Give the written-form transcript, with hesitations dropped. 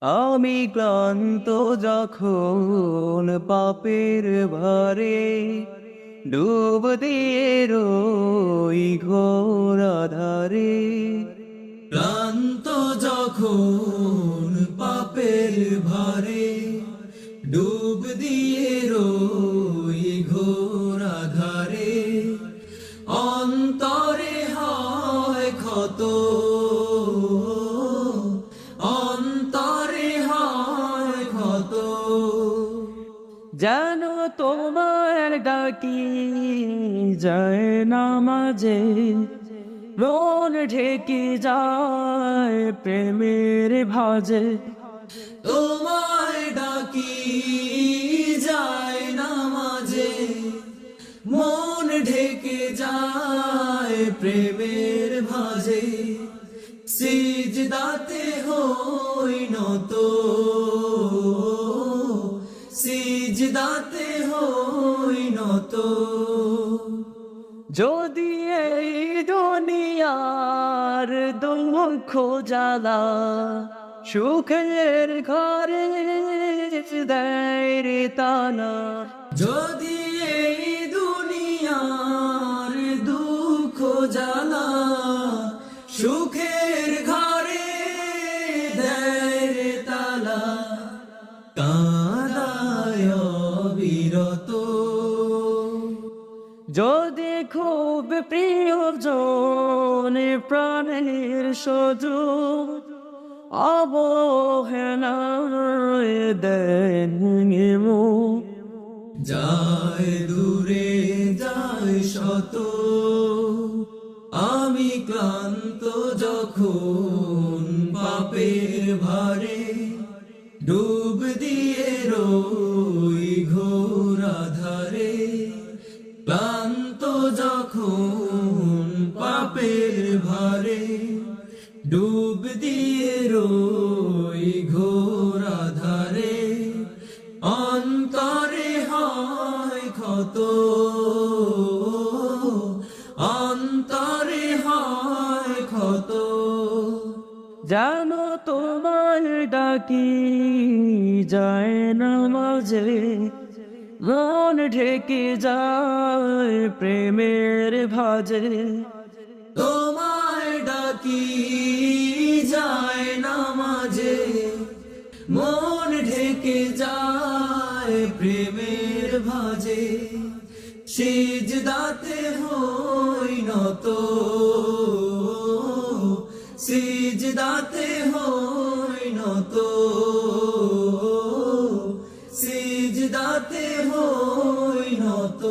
আমি ক্লান্ত যখন পাপের ভারে ডুব দিয়ে রই ঘোর আধারে। ক্লান্ত যখন পাপের ভারে ডুব দিয়ে রই ঘোর আধারে, অন্তরে হয় ক্ষত, অন্তরে হয় ক্ষত। যেন তোমার ডাকি যায় না মাঝে, মন ঢেকে যায় প্রেমের ভাজে। তোমায় ডাকি যায় না মাঝে, মন ঢেকে যায় প্রেমের ভাজে। সিজদাতে হই নত, সিজদাতে হই নত। যদি এই দুনিয়ার দুঃখ জ্বালা সুখের ঘরে দেয় রে তালা, যদি এই দুনিয়ার দুঃখ জ্বালা সুখের ঘরে দেয় রে তালা, কাঁদায় বিরত। যদি খুব প্রিয়জন প্রাণের সজন অবহেলায় দেন মুখ, যায় দূরে যায় শত, আমি ক্লান্ত যখন পাপের ভারে ডুব দিয়ে রই ঘোর আধারে। ক্লান্ত যখন পাপের ভারে ডুব দিয়ে রই ঘোর আধারে, অন্তরে হয় ক্ষত, অন্তরে হয় ক্ষত। জানো তোমার ডাকি যায় না মাঝে, মন ঢেকে যায় প্রেমের ভাজে। তোমায় ডাকি যায় না মাঝে, মন ঢেকে যায় প্রেমের ভাজে। সিজদাতে হই নত, সিজদাতে হই নত, সিজদাতে হই নত।